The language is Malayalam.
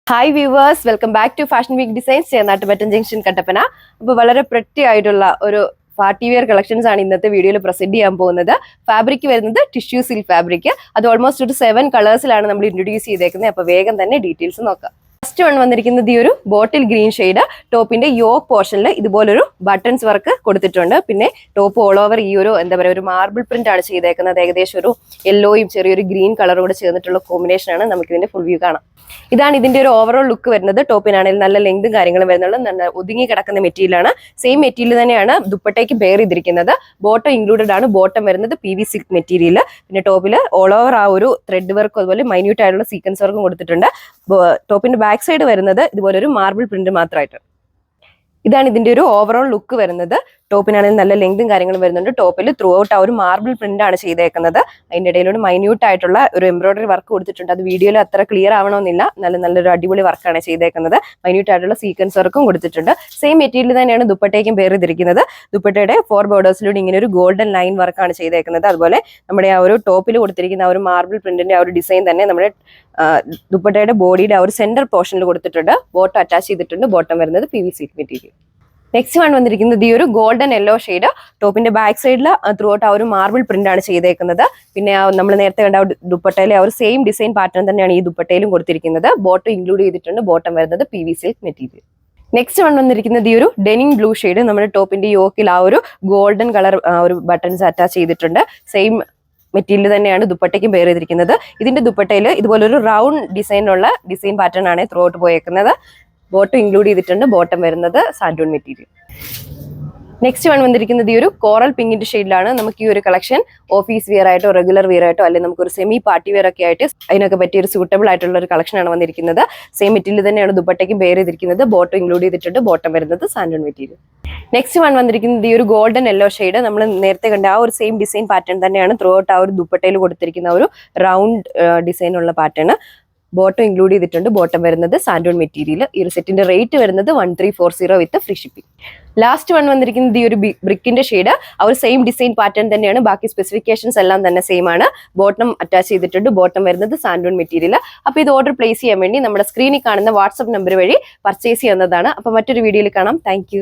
Hi viewers, welcome back to fashion week designs, Chennattupattam junction, Kattappana. അപ്പോൾ വളരെ പ്രെറ്റി ആയിട്ടുള്ള ഒരു പാർട്ടി വെയർ കളക്ഷൻസ് ആണ് ഇന്നത്തെ വീഡിയോയിൽ പ്രസന്റ് ചെയ്യാൻ പോകുന്നത്. ഫാബ്രിക് വരുന്നത് ടിഷ്യൂ സിൽക്ക് ഫാബ്രിക്. അത് ഓൾമോസ്റ്റ് ഒരു 7 കളേഴ്സിലാണ് നമ്മൾ ഇൻട്രൊഡ്യൂസ് ചെയ്തേക്കുന്നത്. അപ്പോൾ വേഗം തന്നെ ഡീറ്റെയിൽസ് നോക്കാം. ഫസ്റ്റ് വൺ വന്നിരിക്കുന്നത് ഈ ഒരു ബോട്ടിൽ ഗ്രീൻ ഷെയ്ഡ്. ടോപ്പിന്റെ യോക്ക് പോർഷനിൽ ഇതുപോലൊരു ബട്ടൺസ് വർക്ക് കൊടുത്തിട്ടുണ്ട്. പിന്നെ ടോപ്പ് ഓൾ ഓവർ ഈ ഒരു ഒരു മാർബിൾ പ്രിന്റ് ആണ് ചെയ്തേക്കുന്നത്. ഏകദേശം ഒരു യെല്ലോയും ചെറിയൊരു ഗ്രീൻ കളറും കൂടെ ചേർന്നിട്ടുള്ള കോമ്പിനേഷൻ ആണ്. നമുക്ക് ഇതിന്റെ ഫുൾ വ്യൂ കാണാം. ഇതാണ് ഇതിന്റെ ഒരു ഓവറോൾ ലുക്ക് വരുന്നത്. ടോപ്പിനാണെങ്കിൽ നല്ല ലെങ്തും കാര്യങ്ങളും വരുന്നുള്ളത്. നല്ല ഒതുങ്ങി കിടക്കുന്ന മെറ്റീരിയലാണ്. സെയിം മെറ്റീരിയൽ തന്നെയാണ് ദുപ്പട്ടയ്ക്ക് പെയർ ചെയ്തിരിക്കുന്നത്. ബോട്ടം ഇൻക്ലൂഡഡ് ആണ്. ബോട്ടം വരുന്നത് PV സിൽക്ക് മെറ്റീരിയൽ. പിന്നെ ടോപ്പിൽ ഓൾ ഓവർ ആ ഒരു ത്രെഡ് വർക്കും അതുപോലെ മൈന്യൂട്ട് ആയിട്ടുള്ള സീക്വൻസ് വർക്കും കൊടുത്തിട്ടുണ്ട്. ടോപ്പിന്റെ ബാക്ക് സൈഡ് വരുന്നത് ഇതുപോലെ ഒരു മാർബിൾ പ്രിന്റ് മാത്രമായിട്ട്. ഇതാണ് ഇതിന്റെ ഒരു ഓവറോൾ ലുക്ക് വരുന്നത്. ടോപ്പിനാണെങ്കിൽ നല്ല ലെങ്തും കാര്യങ്ങളും വരുന്നുണ്ട്. ടോപ്പിൽ ത്രൂ ഔട്ട് ആ ഒരു മാർബിൾ പ്രിന്റ് ആണ് ചെയ്തേക്കുന്നത്. അതിന്റെ ഇടയിലൂടെ മൈന്യൂട്ട് ആയിട്ടുള്ള ഒരു എംബ്രോയിഡറി വർക്ക് കൊടുത്തിട്ടുണ്ട്. അത് വീഡിയോയിൽ അത്ര ക്ലിയർ ആവണമെന്നില്ല. നല്ലൊരു അടിപൊളി വർക്കാണ് ചെയ്തേക്കുന്നത്. മൈന്യൂട്ട് ആയിട്ടുള്ള സീക്വൻസ് വർക്കും കൊടുത്തിട്ടുണ്ട്. സെയിം മെറ്റീരിയൽ തന്നെയാണ് ദുപ്പട്ടയ്ക്കും പെയർ ചെയ്തിരിക്കുന്നത്. ദുപ്പട്ടയുടെ 4 ബോർഡേഴ്സിലൂടെ ഇങ്ങനെ ഒരു ഗോൾഡൻ ലൈൻ വർക്കാണ് ചെയ്തേക്കുന്നത്. അതുപോലെ നമ്മുടെ ആ ഒരു ടോപ്പിൽ കൊടുത്തിരിക്കുന്ന ആ ഒരു മാർബിൾ പ്രിന്റിന്റെ ആ ഒരു ഡിസൈൻ തന്നെ നമ്മുടെ ദുപ്പട്ടയുടെ ബോഡിയുടെ ആ ഒരു സെന്റർ പോർഷനിൽ കൊടുത്തിട്ടുണ്ട്. ബോട്ടം അറ്റാച്ച് ചെയ്തിട്ടുണ്ട്. ബോട്ടം വരുന്നത് PV silk material. Next one വന്നിരിക്കുന്നത് ഈ ഒരു ഗോൾഡൻ യെല്ലോ ഷെയ്ഡ്. ടോപ്പിന്റെ ബാക്ക് സൈഡിൽ ത്രൂ ഔട്ട് ആ ഒരു മാർബിൾ പ്രിന്റ് ആണ് ചെയ്തേക്കുന്നത്. പിന്നെ നമ്മൾ നേരത്തെ കണ്ട ദുപ്പട്ടയിലെ ആ ഒരു സെയിം ഡിസൈൻ പാറ്റേൺ തന്നെയാണ് ഈ ദുപ്പട്ടയിലും കൊടുത്തിരിക്കുന്നത്. ബോട്ടം ഇൻക്ലൂഡ് ചെയ്തിട്ടുണ്ട്. ബോട്ടം വരുന്നത് PV silk material. Next one വന്നിരിക്കുന്നത് ഈ ഒരു ഡെനിങ് ബ്ലൂ ഷെയ്ഡ്. നമ്മുടെ ടോപ്പിന്റെ യോക്കിൽ ആ ഒരു ഗോൾഡൻ കളർ ഒരു ബട്ടൺസ് അറ്റാച്ച് ചെയ്തിട്ടുണ്ട്. സെയിം മെറ്റീരിയൽ തന്നെയാണ് ദുപ്പട്ടയ്ക്കും പെയർ ചെയ്തിരിക്കുന്നത്. ഇതിന്റെ ദുപ്പട്ടയിൽ ഇതുപോലൊരു റൗണ്ട് ഡിസൈനുള്ള ഡിസൈൻ പാറ്റേൺ ആണ് ത്രൂ ഔട്ട് പോയേക്കുന്നത്. ബോട്ടം ഇൻക്ലൂഡ് ചെയ്തിട്ടുണ്ട്. ബോട്ടം വരുന്നത് സാൻഡൂൺ മെറ്റീരിയൽ. നെക്സ്റ്റ് വൺ വന്നിരിക്കുന്നത് ഈ ഒരു കോറൽ പിങ്കിന്റെ ഷെയ്ഡിലാണ്. നമുക്ക് ഈ ഒരു കളക്ഷൻ ഓഫീസ് വെയർ ആയിട്ടോ റെഗുലർ വെയർ ആയിട്ടോ അല്ലെങ്കിൽ നമുക്കൊരു സെമി പാർട്ടി വെയർ ഒക്കെ ആയിട്ട് അതിനൊക്കെ പറ്റിയ ഒരു സൂട്ടബിൾ ആയിട്ടുള്ള ഒരു കളക്ഷൻ ആണ് വന്നിരിക്കുന്നത്. സെയിം മെറ്റീരിയൽ തന്നെയാണ് ദുപ്പട്ടയ്ക്കും പെയർ ചെയ്തിരിക്കുന്നത്. ബോട്ടം ഇൻക്ലൂഡ് ചെയ്തിട്ടുണ്ട്. ബോട്ടം വരുന്നത് സാൻഡൂൺ മെറ്റീരിയൽ. നെക്സ്റ്റ് വൺ വന്നിരിക്കുന്നത് ഈ ഒരു ഗോൾഡൻ യെല്ലോ ഷെയ്ഡ്. നമ്മൾ നേരത്തെ കണ്ട ആ ഒരു സെയിം ഡിസൈൻ പാറ്റേൺ തന്നെയാണ് ത്രൂ ഔട്ട് ആ ഒരു ദുപ്പട്ടയിൽ കൊടുത്തിരിക്കുന്ന ഒരു റൗണ്ട് ഡിസൈൻ ഉള്ള പാറ്റേൺ. ബോട്ടം ഇൻക്ലൂഡ് ചെയ്തിട്ടുണ്ട്. ബോട്ടം വരുന്നത് സാൻഡൂൺ മെറ്റീരിയൽ. ഈ ഒരു സെറ്റിന്റെ റേറ്റ് വരുന്നത് 1340 വിത്ത് ഫ്രീ ഷിപ്പിംഗ്. ലാസ്റ്റ് വൺ വന്നിരിക്കുന്നത് ഈ ഒരു ബ്രിക്കിന്റെ ഷെയ്ഡ്. ആ ഒരു സെയിം ഡിസൈൻ പാറ്റേൺ തന്നെയാണ്. ബാക്കി സ്പെസിഫിക്കേഷൻസ് എല്ലാം തന്നെ സെയിം ആണ്. ബോട്ടം അറ്റാച്ച് ചെയ്തിട്ടുണ്ട്. ബോട്ടം വരുന്നത് സാൻഡൂൺ മെറ്റീരിയൽ. അപ്പോൾ ഇത് ഓർഡർ പ്ലേസ് ചെയ്യാൻ വേണ്ടി നമ്മുടെ സ്ക്രീനിൽ കാണുന്ന വാട്സ്ആപ്പ് നമ്പർ വഴി പർച്ചേസ് ചെയ്യുന്നതാണ്. അപ്പോൾ മറ്റൊരു വീഡിയോയിൽ കാണാം. താങ്ക്